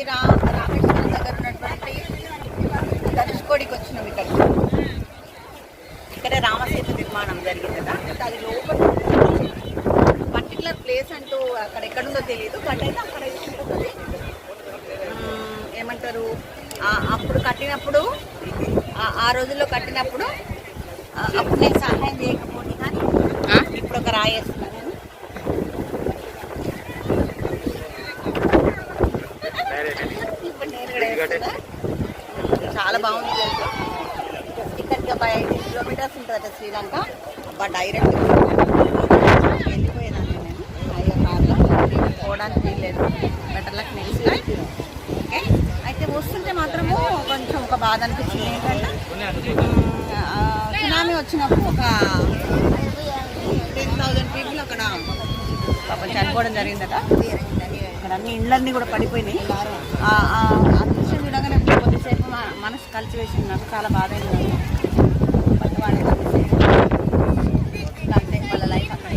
రామేశ్వరం దగ్గర ఉన్నటువంటి ధనుష్కోడికి వచ్చినాం. ఇక్కడే రామసేతు నిర్మాణం జరిగింది కదా. అది లోపల పర్టికులర్ ప్లేస్ అంటూ అక్కడ ఎక్కడుందో తెలియదు. బట్ అయితే అక్కడ ఉంటుంది. ఏమంటారు, అప్పుడు కట్టినప్పుడు, ఆ రోజుల్లో కట్టినప్పుడు అప్పుడు నేను సహాయం చేయకపోతే కానీ ఇప్పుడు ఒక రాయేస్తున్నాను నేను. ఇప్పుడు నేను కూడా వేస్తున్నా. చాలా బాగుంది తెలుసు. ఇక్కడికి ఒక 5 కిలోమీటర్స్ ఉంటుంది శ్రీలంక. అబ్బా డైరెక్ట్ వెళ్ళిపోయేదాన్ని నేను అయ్యో కార్లో. పోవడానికి వీల్లేదు, బెటర్లకు నెక్స్ట్ టైం. ఓకే, అయితే వస్తుంటే మాత్రము కొంచెం ఒక బాధ అనిపించింది. ఏంటంటే సునామీ వచ్చినప్పుడు ఒక 10,000 పీపుల్ అక్కడ పాపం చనిపోవడం జరిగిందట. అక్కడ అన్ని ఇళ్ళన్నీ కూడా పడిపోయినాయి. ఆ దృశ్యం చూడగానే కొద్దిసేపు మనసు కలిసివేసింది. నాకు చాలా బాధ అయింది. బట్ వాళ్ళ వాళ్ళ లైఫ్ అక్కడ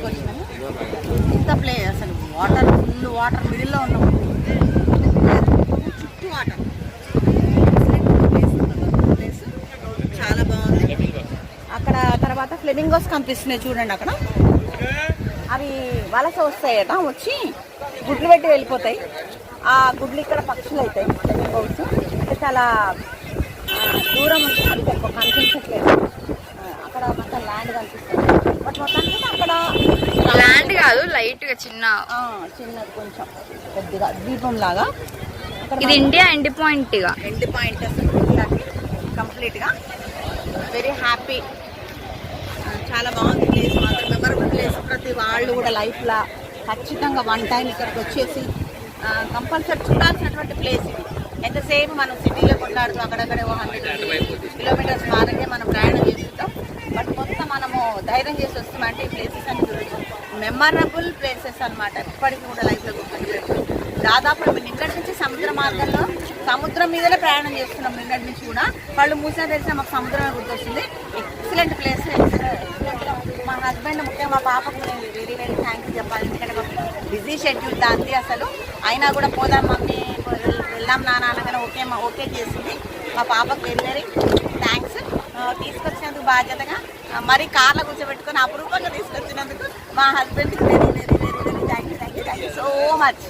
వచ్చినాము. ఇంత ప్లేస్ అసలు వాటర్, ఫుల్ వాటర్ మిడిల్లో ఉన్నాము. చుట్టూ వాటర్. ప్లేస్ చాలా బాగుంది. అక్కడ తర్వాత ఫ్లెమింగోస్ కనిపిస్తున్నాయి చూడండి. అక్కడ అవి వలస వస్తాయట, వచ్చి గుడ్లు పెట్టి వెళ్ళిపోతాయి. ఆ గుడ్లు ఇక్కడ పక్షులు అవుతాయి. ఫ్లెమింగోస్ అంటే చాలా దూరం ఉంటుంది, అది ఎక్కువ కనిపించట్లేదు. అక్కడ మొత్తం ల్యాండ్ కనిపిస్తుంది. బట్ మొత్తానికి అక్కడ ల్యాండ్ కాదు, లైట్ గా చిన్నది కొంచెం పెద్దగా దీపం లాగా. ఇది ఇండియా ఎండ్ పాయింట్ కంప్లీట్ గా. Very happy. చాలా బాగుంది ప్లేస్ మాత్రం. Memorable place. ప్రతి వాళ్ళు కూడా లైఫ్లో ఖచ్చితంగా 1 టైం ఇక్కడికి వచ్చేసి కంపల్సరీ చూడాల్సినటువంటి ప్లేస్ ఇది. ఎంతసేపు మనం సిటీలో కొట్లాడుతూ అక్కడక్కడే 100 కిలోమీటర్స్ మారకే మనం ప్రయాణం చేస్తుంటాం. బట్ మొత్తం మనము ధైర్యం చేసి వస్తామంటే ఈ ప్లేసెస్ అని చూడొచ్చు. మెమరబుల్ ప్లేసెస్ అనమాట. ఎప్పటికీ కూడా లైఫ్లో గుర్తుండిపోతుంది. దాదాపు నిన్నటి నుంచి సముద్ర మార్గంలో సముద్రం మీదనే ప్రయాణం చేస్తున్నాం. నిన్నటి నుంచి కూడా వాళ్ళు మూసినా తెలిసినా మాకు సముద్రమే గుర్తొస్తుంది. Excellent place. మా హస్బెండ్ ముఖ్యంగా మా పాపకు నేను వెరీ థ్యాంక్స్ చెప్పాలి. ఎందుకంటే బిజీ షెడ్యూల్ దాంది అసలు. అయినా కూడా పోదాం మమ్మీ, వెళ్దాం నాన్న అనగానే ఓకే చేసింది. మా పాపకు వెరీ థ్యాంక్స్. తీసుకొచ్చినందుకు బాధ్యతగా మరి కార్లో కూర్చోబెట్టుకొని అపురూపంగా తీసుకొచ్చినందుకు మా హస్బెండ్కి very thank you so much.